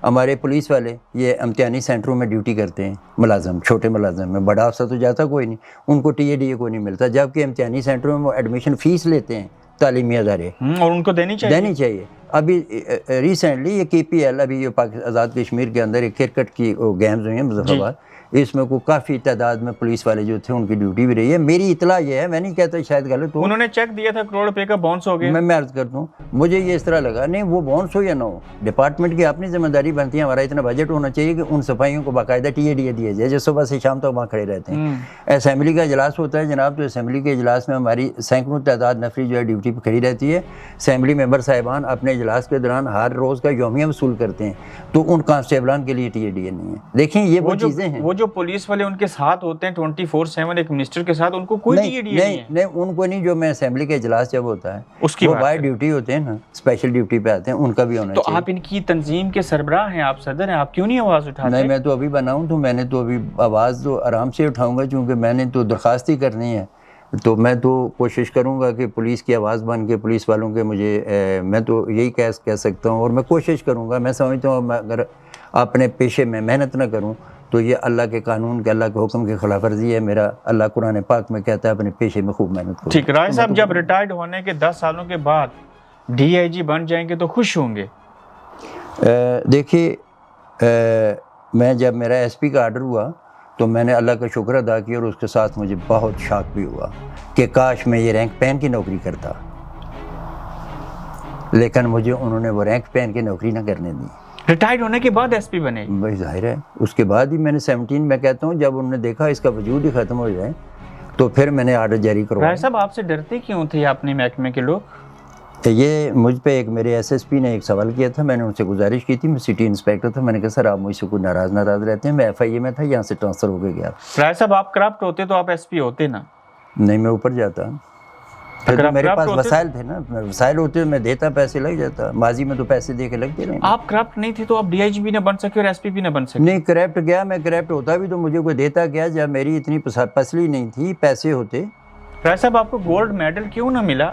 ہمارے پولیس والے یہ امتحانی سینٹروں میں ڈیوٹی کرتے ہیں، ملازم، چھوٹے ملازم میں، بڑا افسر تو جاتا کوئی نہیں، ان کو ٹی اے ڈی اے کوئی نہیں ملتا، جبکہ امتحانی سینٹروں میں وہ ایڈمیشن فیس لیتے ہیں تعلیمی ادارے، اور ان کو دینی چاہیے. ابھی ریسنٹلی یہ کے پی ایل، ابھی یہ آزاد کشمیر کے اندر ایک کرکٹ کی گیمز ہوئی ہیں مظفر آباد، اس میں کوئی کافی تعداد میں پولیس والے جو تھے ان کی ڈیوٹی بھی رہی ہے. میری اطلاع یہ ہے، میں نہیں کہتا شاید غلط ہو، انہوں نے چیک دیا تھا کروڑ روپے کا باؤنس ہو گیا. میں عرض کرتا ہوں مجھے یہ اس طرح لگا، نہیں وہ باؤنس ہو یا نہ ہو، ڈپارٹمنٹ کی اپنی ذمہ داری بنتی ہے، ہمارا اتنا بجٹ ہونا چاہیے کہ ان صفائیوں کو باقاعدہ ٹی اے ڈی اے دیا جائے جو صبح سے شام تک وہاں کھڑے رہتے ہیں. اسمبلی کا اجلاس ہوتا ہے جناب، تو اسمبلی کے اجلاس میں ہماری سینکڑوں تعداد نفری جو ہے ڈیوٹی پہ کھڑی رہتی ہے. اسمبلی ممبر صاحبان اپنے اجلاس کے دوران ہر روز کا یومیہ وصول کرتے ہیں، تو ان کانسٹیبلان کے لیے ٹی اے ڈی اے نہیں ہے. دیکھیں یہ وہ چیزیں ہیں. وہ جو پولیس والے ان کے ساتھ ہوتے ہیں 24/7 ایک منسٹر کے ساتھ، ان کو کوئی ٹی اے ڈی اے نہیں ہے. نہیں ان کو نہیں، جو میں اسمبلی کے اجلاس جب ہوتا ہے وہ باہر ڈیوٹی ہوتے ہیں نا، اسپیشل ڈیوٹی پہ آتے ہیں، ان کا بھی ہونا چاہیے. تو آپ ان کی تنظیم کے سربراہ ہیں، آپ صدر ہیں، آپ کیوں نہیں آواز اٹھاتے؟ نہیں، میں تو ابھی بناؤں تو میں نے تو ابھی آواز تو آرام سے اٹھاؤں گا، چونکہ میں نے تو درخواست ہی کرنی ہے. تو میں تو کوشش کروں گا کہ پولیس کی آواز بن کے پولیس والوں کے میں تو یہی کہہ سکتا ہوں، اور میں کوشش کروں گا. میں سمجھتا ہوں اگر اپنے پیشے میں محنت نہ کروں تو یہ اللہ کے قانون کے، اللہ کے حکم کی خلاف ورزی ہے. میرا اللہ قرآن پاک میں کہتا ہے اپنے پیشے میں خوب محنت کرو. ٹھیک. رائے صاحب جب ریٹائرڈ ہونے کے 10 سالوں کے بعد ڈی آئی جی بن جائیں گے تو خوش ہوں گے؟ دیکھیے میں جب میرا ایس پی کا آرڈر ہوا تو میں نے اللہ کا شکر ادا کیا، اور اس کے ساتھ مجھے بہت شاک بھی ہوا کہ کاش میں یہ رینک پین کی نوکری کرتا، لیکن مجھے انہوں نے وہ رینک پین کی نوکری نہ کرنے دی. ریٹائرڈ ہونے کے بعد ایس پی بنے؟ بھائی ظاہر ہے اس کے بعد ہی میں نے 17 میں کہتا ہوں جب انہوں نے دیکھا اس کا وجود ہی ختم ہو جائے تو پھر میں نے آرڈر جاری کروایا. رائے صاحب آپ سے ڈرتے کیوں تھے اپنے محکمے کے لوگ؟ یہ مجھ پہ ایک میرے ایس ایس پی نے ایک سوال کیا تھا، میں نے ان سے گزارش کی تھی، میں سٹی انسپیکٹر تھا، میں نے کہا سر آپ مجھ سے کوئی ناراض رہتے ہیں، میں ایف آئی اے میں تھا، یہاں سے ٹرانسفر ہو کے گیا. رائے صاحب آپ کرپٹ ہوتے تو آپ ایس پی ہوتے نا؟ نہیں، میں اوپر جاتا، پھر تو میرے پاس وسائل تھے نا، وسائل ہوتے میں دیتا، پیسے لگ جاتا. ماضی میں تو پیسے دے کے لگتے رہے. آپ کرپٹ نہیں تھے تو آپ ڈی آئی جی بھی نہ بن سکے اور ایس پی بھی نہ بن سکے؟ نہیں، کرپٹ گیا، میں کرپٹ ہوتا بھی تو مجھے کوئی دیتا کیا جب میری اتنی پسلی نہیں تھی، پیسے ہوتے. رائے صاحب آپ کو گولڈ میڈل کیوں نہ ملا؟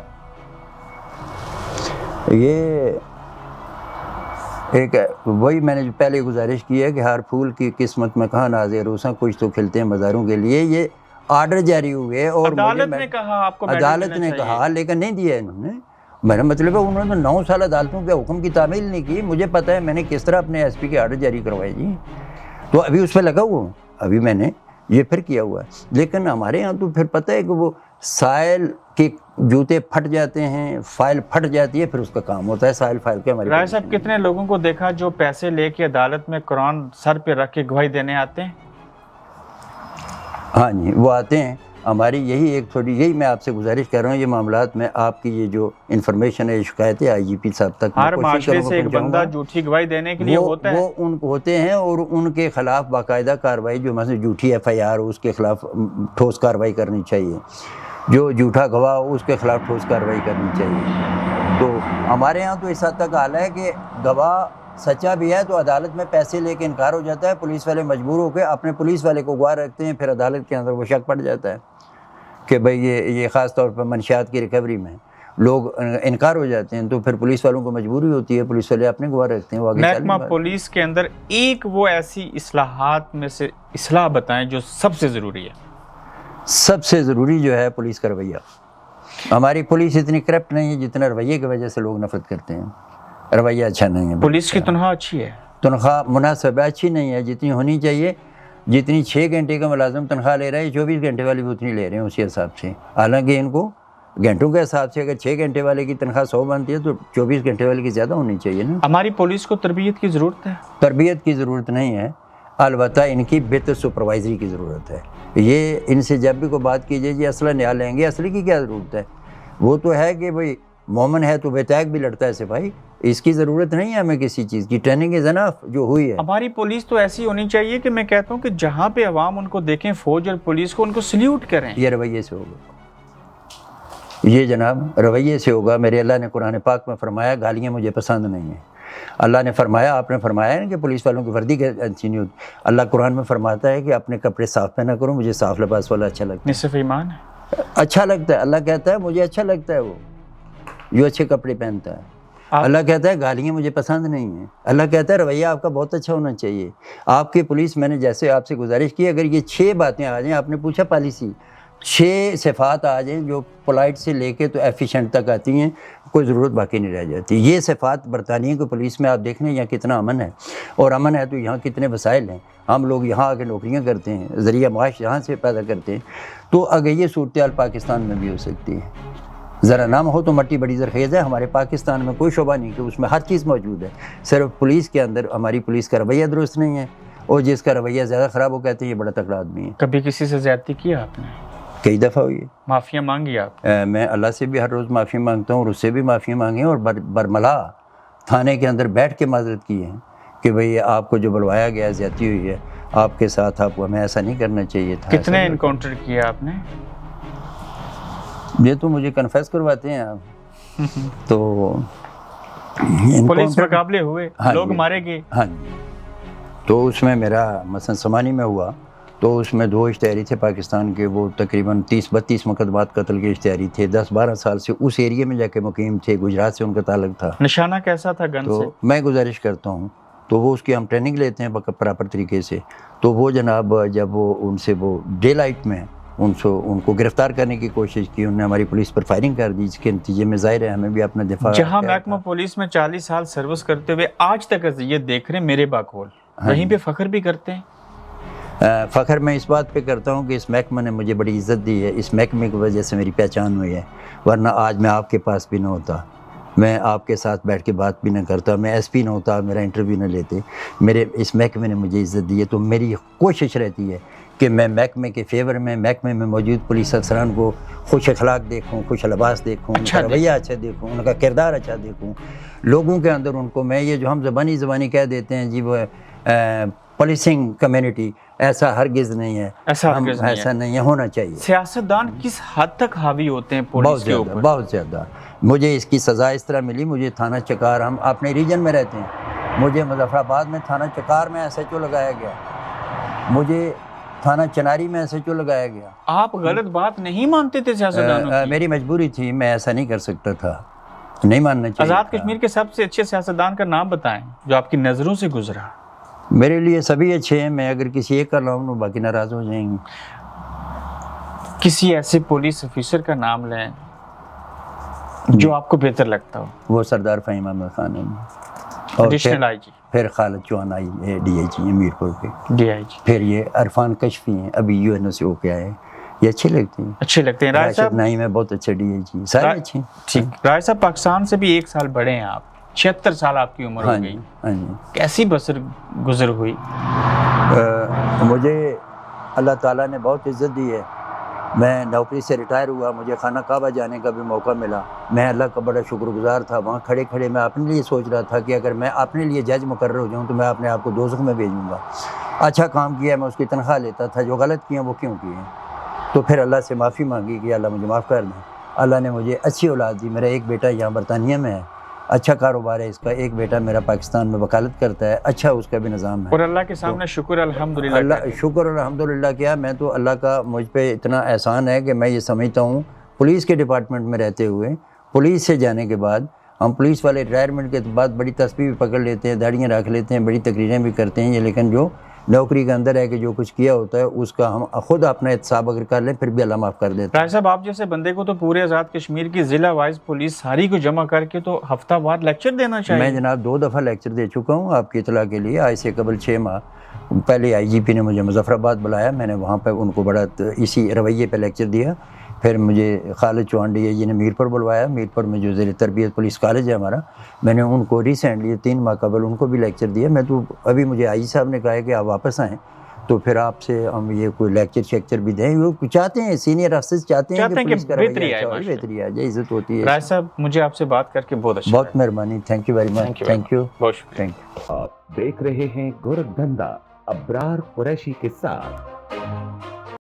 یہ ایک وہی میں نے جو پہلے گزارش کی ہے کہ ہر پھول کی قسمت میں کہاں ناز روساں، کچھ تو کھلتے ہیں مزاروں کے لیے. یہ آرڈر جاری ہوئے اور عدالت نے کہا آپ کو، عدالت نے کہا لیکن نہیں دیا انہوں نے. میرا مطلب ہے انہوں نے 9 سال عدالتوں کے حکم کی تعمیل نہیں کی. مجھے پتہ ہے میں نے کس طرح اپنے ایس پی کے آرڈر جاری کروائے جی، تو ابھی اس پہ لگا ہوا ہوں، ابھی میں نے یہ پھر کیا ہوا ہے. لیکن ہمارے ہاں تو پھر پتہ ہے کہ وہ سائل کے جوتے پھٹ جاتے ہیں، فائل پھٹ جاتی ہے، پھر اس کا کام ہوتا ہے سائل فائل کے. ہمارے رائے صاحب کتنے لوگوں کو دیکھا جو پیسے لے کے عدالت میں قرآن سر پہ رکھ کے گواہی دینے آتے ہیں؟ ہاں جی، وہ آتے ہیں. ہماری یہی ایک تھوڑی، یہی میں آپ سے گزارش کر رہا ہوں، یہ معاملات میں آپ کی یہ جو انفارمیشن ہے، شکایتیں آئی جی پی صاحب تک ہر معاشرے سے ایک بندہ جھوٹی گواہی دینے کے لیے ہوتا ہے، وہ ان کو ہوتے ہیں، اور ان کے خلاف باقاعدہ کارروائی، جو مثلا جھوٹی ایف آئی آر ہو اس کے خلاف ٹھوس کارروائی کرنی چاہیے، جو جھوٹا گواہ ہو اس کے خلاف ٹھوس کارروائی کرنی چاہیے. تو ہمارے ہاں تو اس حد تک حال ہے کہ گواہ سچا بھی ہے تو عدالت میں پیسے لے کے انکار ہو جاتا ہے، پولیس والے مجبور ہو کے اپنے پولیس والے کو گواہ رکھتے ہیں، پھر عدالت کے اندر وہ شک پڑ جاتا ہے کہ بھئی یہ خاص طور پر منشیات کی ریکوری میں لوگ انکار ہو جاتے ہیں، تو پھر پولیس والوں کو مجبوری ہوتی ہے، پولیس والے اپنے گواہ رکھتے ہیں. وہ محکمہ پولیس کے اندر ایک وہ ایسی اصلاحات میں سے اصلاح بتائیں جو سب سے ضروری ہے. سب سے ضروری جو ہے پولیس کا رویہ. ہماری پولیس اتنی کرپٹ نہیں ہے جتنا رویے کی وجہ سے لوگ نفرت کرتے ہیں. رویہ اچھا نہیں ہے. پولیس کی تنخواہ اچھی ہے؟ تنخواہ مناسب ہے، اچھی نہیں ہے جتنی ہونی چاہیے. جتنی 6 گھنٹے کا ملازم تنخواہ لے رہا ہے، 24 گھنٹے والی بھی اتنی لے رہے ہیں اسی حساب سے. حالانکہ ان کو گھنٹوں کے حساب سے اگر 6 گھنٹے والے کی تنخواہ 100 بنتی ہے تو 24 گھنٹے والے کی زیادہ ہونی چاہیے نا. ہماری پولیس کو تربیت کی ضرورت ہے؟ تربیت کی ضرورت نہیں ہے، البتہ ان کی بہتر سپروائزری کی ضرورت ہے. یہ ان سے جب بھی کوئی بات کیجیے جی اسلحہ نیا لیں گے، اسلحے کی کیا ضرورت ہے؟ وہ تو ہے کہ بھئی مومن ہے تو بے تیغ بھی لڑتا ہے سپاہی. اس کی ضرورت نہیں ہے ہمیں کسی چیز کی. ٹریننگ انف جو ہوئی ہے. ہماری پولیس تو ایسی ہونی چاہیے کہ میں کہتا ہوں کہ جہاں پہ عوام ان کو دیکھیں، فوج اور پولیس کو، ان کو سلیوٹ کریں. یہ رویے سے ہوگا، یہ جناب رویے سے ہوگا. میرے اللہ نے قرآن پاک میں فرمایا گالیاں مجھے پسند نہیں ہیں. اللہ نے فرمایا، آپ نے فرمایا نا کہ پولیس والوں کی وردی اچھی نہیں ہوتی. اللہ قرآن میں فرماتا ہے کہ اپنے کپڑے صاف پہنا کرو، مجھے صاف لباس والا اچھا لگتا ہے. نصف ایمان ہے. اچھا لگتا ہے، اللہ کہتا ہے مجھے اچھا لگتا ہے وہ جو اچھے کپڑے پہنتا ہے. اللہ کہتا ہے گالیاں مجھے پسند نہیں ہیں. اللہ کہتا ہے رویہ آپ کا بہت اچھا ہونا چاہیے. آپ کی پولیس، میں نے جیسے آپ سے گزارش کی، اگر یہ 6 باتیں آ جائیں، آپ نے پوچھا پالیسی، 6 صفات آ جائیں جو پولائٹ سے لے کے تو ایفیشینٹ تک آتی ہیں، کوئی ضرورت باقی نہیں رہ جاتی. یہ صفات برطانیہ کی پولیس میں آپ دیکھ لیں یہاں کتنا امن ہے، اور امن ہے تو یہاں کتنے وسائل ہیں. ہم لوگ یہاں آ کے نوکریاں کرتے ہیں، ذریعہ معاش یہاں سے پیدا کرتے ہیں. تو اگر یہ صورتحال پاکستان میں بھی ہو سکتی ہے. ذرا نام ہو تو مٹی بڑی زرخیز ہے. ہمارے پاکستان میں کوئی شعبہ نہیں کہ اس میں ہر چیز موجود ہے. صرف پولیس کے اندر ہماری پولیس کا رویہ درست نہیں ہے، اور جس کا رویہ زیادہ خراب ہو کہتے ہیں یہ بڑا تکڑا آدمی ہے. کبھی کسی سے زیادتی کی آپ نے؟ کئی دفعہ ہوئی ہے. معافیاں مانگی آپ؟ میں اللہ سے بھی ہر روز معافی مانگتا ہوں، اور اس سے بھی معافی مانگی اور برملا تھانے کے اندر بیٹھ کے معذرت کی ہے کہ بھئی آپ کو جو بلوایا گیا زیادتی ہوئی ہے، آپ کے ساتھ آپ کو ہمیں ایسا نہیں کرنا چاہیے تھا. کتنے انکاؤنٹر کیے آپ نے؟ یہ تو مجھے کنفیس کرواتے ہیں آپ. تو پولیس مقابلے ہوئے، لوگ مارے گئے. ہاں جی. تو اس میں میرا مثلا سمانی میں ہوا تو اس میں 2 اشتہاری تھے پاکستان کے، وہ تقریباً 30-32 مقدمات قتل کے اشتہاری تھے. 10-12 سال سے اس ایریے میں جا کے مقیم تھے، گجرات سے ان کا تعلق تھا. نشانہ کیسا تھا گن سے؟ تو میں گزارش کرتا ہوں تو وہ اس کی ہم ٹریننگ لیتے ہیں پراپر طریقے سے. تو وہ جناب جب وہ ان سے وہ ڈے لائٹ میں ان کو گرفتار کرنے کی کوشش کی، انہوں نے ہماری پولیس پر فائرنگ کر دی، جس کے نتیجے میں ظاہر ہے ہمیں بھی اپنا دفاع. جہاں محکمہ پولیس میں 40 سال سروس کرتے ہوئے آج تک اذیت دیکھ رہے ہیں میرے باکول، وہیں پہ فخر بھی کرتے ہیں؟ فخر میں اس بات پہ کرتا ہوں کہ اس محکمہ نے مجھے بڑی عزت دی ہے. اس محکمے کی وجہ سے میری پہچان ہوئی ہے، ورنہ آج میں آپ کے پاس بھی نہ ہوتا، میں آپ کے ساتھ بیٹھ کے بات بھی نہ کرتا، میں ایس پی نہ ہوتا، میرا انٹرویو نہ لیتے. میرے اس محکمے نے مجھے عزت دی ہے. تو میری کوشش رہتی ہے کہ میں محکمے کے فیور میں، محکمے میں موجود پولیس افسران کو خوش اخلاق دیکھوں، خوش لباس دیکھوں، ان کا رویہ اچھا دیکھوں، ان کا کردار اچھا دیکھوں. لوگوں کے اندر ان کو میں یہ جو ہم زبانی کہہ دیتے ہیں جی وہ پولیسنگ کمیونٹی، ایسا ہرگز نہیں ہے. ایسا نہیں ہے، ہونا چاہیے. سیاستدان کس حد تک حاوی ہوتے ہیں پولیس کے اوپر؟ بہت زیادہ. مجھے اس کی سزا اس طرح ملی، مجھے تھانہ چکار، ہم اپنے ریجن میں رہتے ہیں، مجھے مظفر آباد میں تھانہ چکار میں ایس ایچ او لگایا گیا، مجھے تھانہ چناری میں ایس ایچ او لگایا گیا. آپ غلط بات نہیں مانتے تھے سیاستدانوں کی؟ میری مجبوری تھی، میں ایسا نہیں کر سکتا تھا، نہیں ماننا چاہیے. آزاد کشمیر کے سب سے اچھے سیاستدان کا نام بتائیں جو آپ کی نظروں سے گزرا. میرے لیے سبھی اچھے ہیں، میں اگر کسی ایک کا نام لوں باقی ناراض ہو جائیں گے. کسی ایسے پولیس آفیسر کا نام لیں جو آپ کو بہتر لگتا ہو. وہ سردار فہیم احمد خان ہے، ایڈیشنل آئی جی. پھر خالد چوہان آئی ہے، ڈی آئی جی ہیں میرپور کے. ڈی آئی جی. پھر یہ عرفان کشفی ہیں، ابھی یو این او سے ہو کے آئے، یہ اچھے لگتے ہیں. اچھے لگتے ہیں. راشد نعیم ہے، بہت اچھے ڈی آئی جی، سارے اچھے ہیں. ٹھیک. رائے صاحب پاکستان سے بھی 1 سال بڑے ہیں آپ، 76 سال آپ کی عمر ہو گئی. ہاں جی. کیسی بسر گزر ہوئی؟ مجھے اللہ تعالیٰ نے بہت عزت دی ہے. میں نوکری سے ریٹائر ہوا، مجھے خانہ کعبہ جانے کا بھی موقع ملا. میں اللہ کا بڑا شکر گزار تھا. وہاں کھڑے کھڑے میں اپنے لیے سوچ رہا تھا کہ اگر میں اپنے لیے جج مقرر ہو جاؤں تو میں اپنے آپ کو دوزخ میں بھیجوں گا. اچھا کام کیا میں اس کی تنخواہ لیتا تھا، جو غلط کیا وہ کیوں کیے. تو پھر اللہ سے معافی مانگی کہ اللہ مجھے معاف کر دیں. اللہ نے مجھے اچھی اولاد دی. میرا ایک بیٹا یہاں برطانیہ میں ہے، اچھا کاروبار ہے اس کا. ایک بیٹا میرا پاکستان میں وکالت کرتا ہے، اچھا اس کا بھی نظام ہے. اور اللہ کے سامنے شکر الحمدللہ. اللہ شکر الحمدللہ کیا. میں تو اللہ کا مجھ پہ اتنا احسان ہے کہ میں یہ سمجھتا ہوں پولیس کے ڈپارٹمنٹ میں رہتے ہوئے، پولیس سے جانے کے بعد ہم پولیس والے ریٹائرمنٹ کے بعد بڑی تسبیح بھی پکڑ لیتے ہیں، داڑیاں رکھ لیتے ہیں، بڑی تقریریں بھی کرتے ہیں، لیکن جو نوکری کے اندر ہے کہ جو کچھ کیا ہوتا ہے اس کا ہم خود اپنا احتساب اگر کر لیں پھر بھی اللہ معاف کر دیتا ہے. رائے صاحب آپ جیسے بندے کو تو پورے آزاد کشمیر کی ضلع وائز پولیس ساری کو جمع کر کے تو ہفتہ وار لیکچر دینا چاہیے. میں جناب 2 دفعہ لیکچر دے چکا ہوں آپ کی اطلاع کے لیے. آج سے قبل 6 ماہ پہلے آئی جی پی نے مجھے مظفر آباد بلایا، میں نے وہاں پہ ان کو بڑا اسی رویے پہ لیکچر دیا. پھر مجھے خالد چوہان ڈی آئی جی نے میرپور بلوایا. میرپور میں جو زیر تربیت پولیس کالج ہے ہمارا، میں نے ان کو ریسنٹلی 3 ماہ قبل ان کو بھی لیکچر دیا. میں تو ابھی مجھے آئی جی صاحب نے کہا ہے کہ آپ واپس آئیں تو پھر آپ سے ہم یہ کوئی لیکچر شیکچر بھی دیں. وہ چاہتے ہیں سینئر افسر چاہتے ہیں کہ بہتری آ جائے، عزت ہوتی ہے. رائے صاحب مجھے آپ سے بات کر کے بہت اچھا، بہت مہربانی. Thank you very much. Thank you, بہت شکریہ. Thank you. آپ دیکھ رہے ہیں گورکھ دھندا ابرار قریشی کے ساتھ.